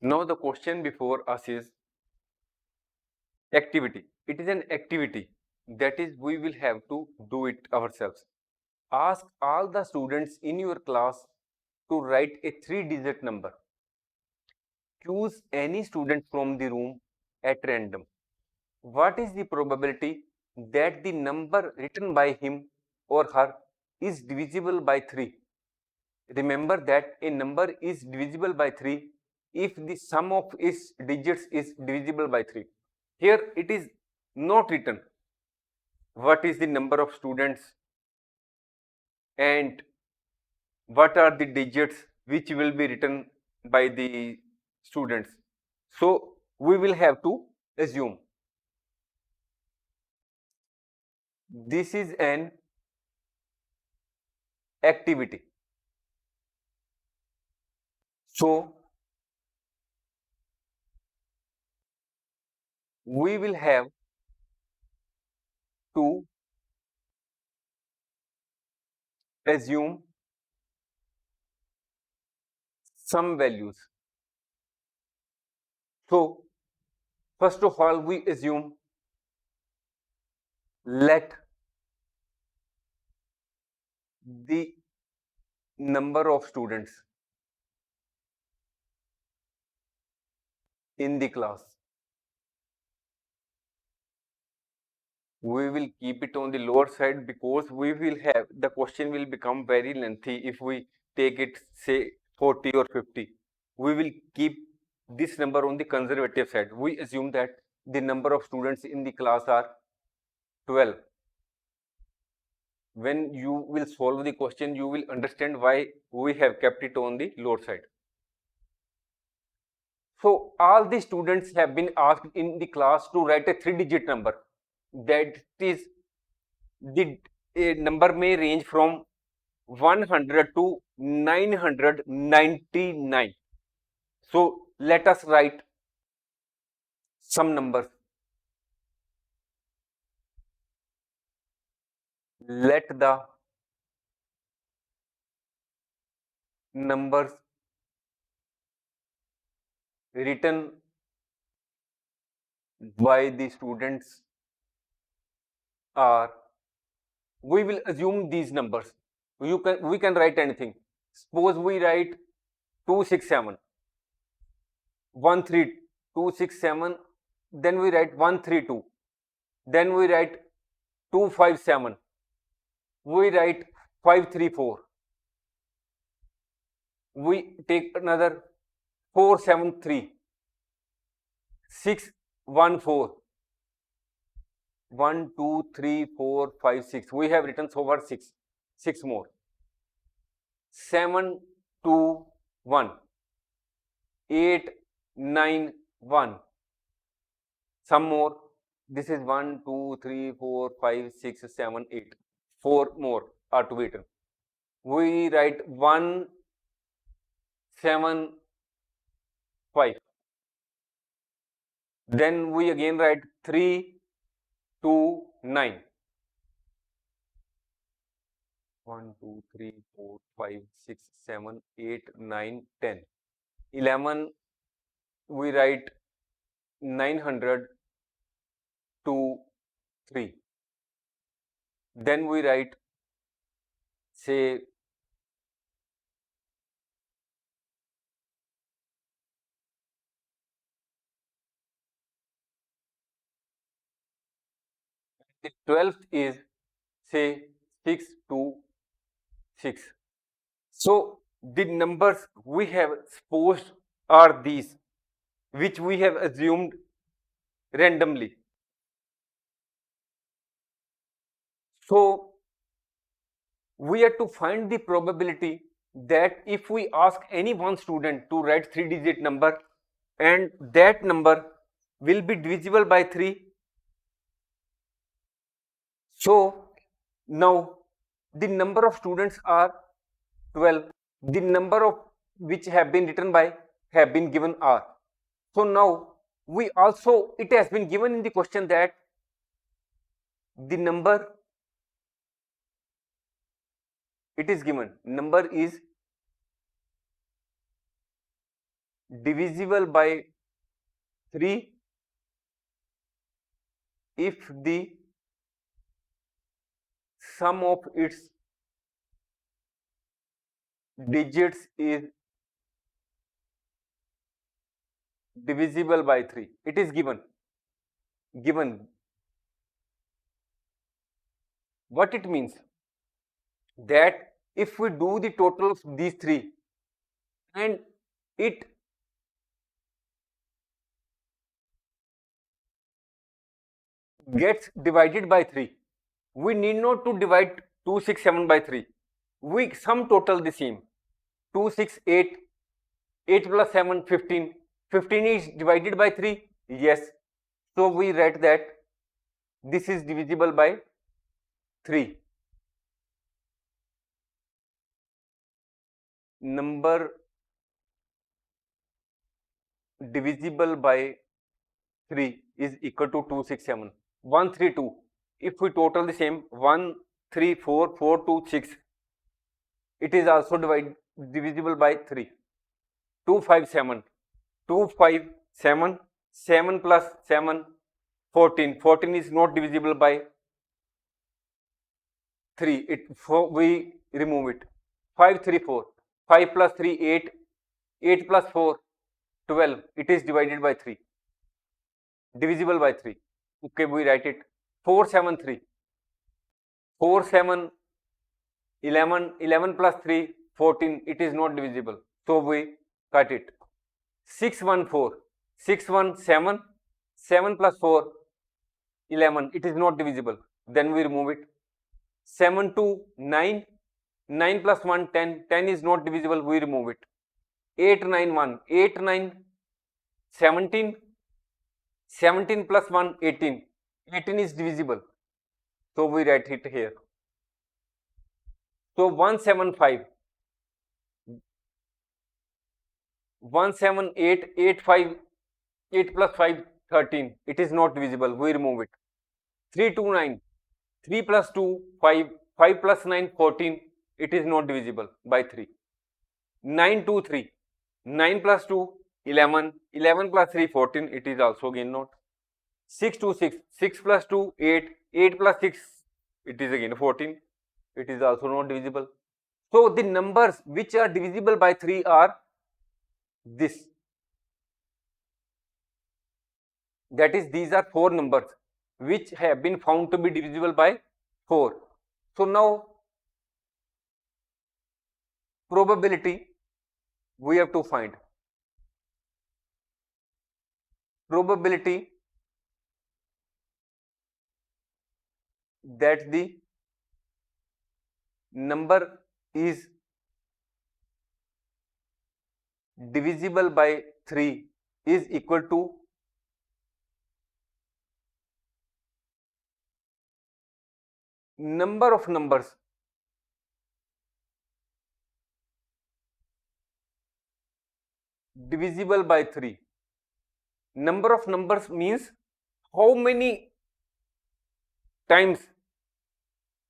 Now the question before us is activity. It is an activity that is we will have to do it ourselves. Ask all the students in your class to write a 3-digit number. Choose any student from the room at random. What is the probability that the number written by him or her is divisible by 3? Remember that a number is divisible by 3 if the sum of its digits is divisible by 3. Here it is not written what is the number of students and what are the digits which will be written by the students. So we will have to assume this is an activity. So we will have to assume some values. So first of all, we assume let the number of students in the class. We will keep it on the lower side because we will have the question will become very lengthy if we take it say 40 or 50. We will keep this number on the conservative side. We assume that the number of students in the class are 12. When you will solve the question, you will understand why we have kept it on the lower side. So all the students have been asked in the class to write a 3-digit number. That is, the number may range from 100 to 999. So let us write some numbers. Let the numbers written by the students are, we will assume these numbers. We can write anything. Suppose we write 267, 13267, then we write 132, then we write 257, we write 534, we take another 473, 614, 1 2 3 4 5 6. We have written so far 6 more, 7 2 1, 8 9 1, some more. This is 1 2 3 4 5 6 7 8, 4 more are to be written. We write 1 7 5, then we again write 3 2 9, 1 2 3 4 5 6 7 8 9 10, 11 we write 900 to 3, then we write say the 12th is say 6 to 6. So the numbers we have supposed are these, which we have assumed randomly. So we have to find the probability that if we ask any one student to write 3-digit number and that number will be divisible by 3. So now the number of students are 12. The number of which have been written by have been given are. So now we also, it has been given in the question that the number, it is given number is divisible by 3 if the sum of its digits is divisible by 3. It is given. What it means? That if we do the total of these three and it gets divided by 3, we need not to divide 267 by 3. We sum total the same. 268, 8 plus 7, 15. 15 is divided by 3. Yes. So we write that this is divisible by 3. Number divisible by 3 is equal to 267. 132. If we total the same, 1, 3, 4, 4, 2, 6. It is also divisible by 3. 257. 257. 7 plus 7, 14. 14 is not divisible by 3. We remove it. 534. 5 plus 3, 8. 8 plus 4, 12. It is divided by 3. Divisible by 3. Okay, we write it. 473. 4, 7, 11. 11 plus 3, 14. It is not divisible. So we cut it. 614. 617. 7 plus 4, 11. It is not divisible. Then we remove it. 7 2, 9. 9 plus 1, 10. 10 is not divisible. We remove it. 8 9 1. 8 9, 17. 17 plus 1, 18. 18 is divisible. So we write it here. So 175. 178, 8 5. 8 plus 5, 13. It is not divisible. We remove it. 329. 3 plus 2, 5. 5 plus 9, 14. It is not divisible by 3. 923. 9 plus 2, 11. 11 plus 3, 14. It is also again not. 626. 6 plus 2, 8. 8 plus 6. It is again 14. It is also not divisible. So the numbers which are divisible by 3 are this. That is, these are 4 numbers which have been found to be divisible by 4. So now probability we have to find. Probability that the number is divisible by 3 is equal to number of numbers divisible by 3. Number of numbers means how many times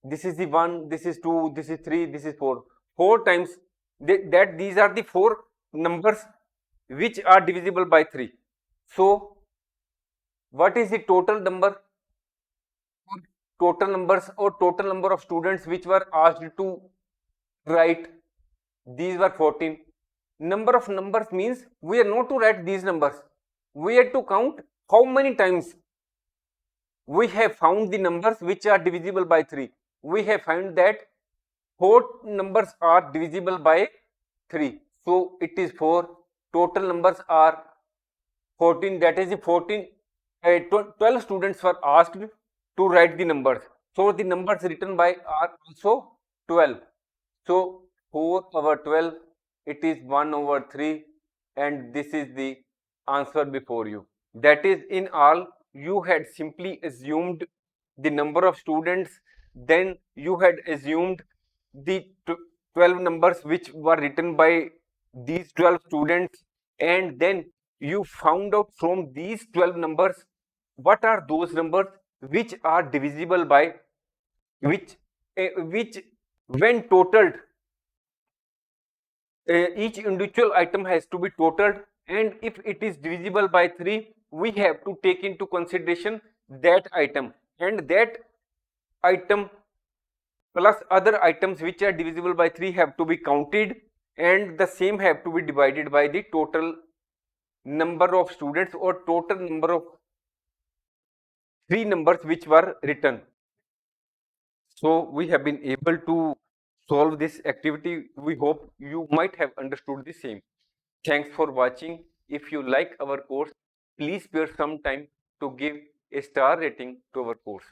this is the 1, this is 2, this is 3, this is 4. 4 times that these are the 4 numbers which are divisible by 3. So what is the total number? Total numbers or total number of students which were asked to write, these were 14. Number of numbers means we are not to write these numbers. We have to count how many times we have found the numbers which are divisible by 3. We have found that 4 numbers are divisible by 3. So it is 4. Total numbers are 14. That is the 14. 12 students were asked to write the numbers. So the numbers written by are also 12. So 4 over 12, it is 1 over 3, and this is the answer before you. That is, in all, you had simply assumed the number of students, then you had assumed the 12 numbers which were written by these 12 students, and then you found out from these 12 numbers what are those numbers which are divisible by which when totaled, each individual item has to be totaled and if it is divisible by 3, we have to take into consideration that item, and that item plus other items which are divisible by 3 have to be counted, and the same have to be divided by the total number of students or total number of 3 numbers which were written. So we have been able to solve this activity. We hope you might have understood the same. Thanks for watching. If you like our course, please spare some time to give a star rating to our course.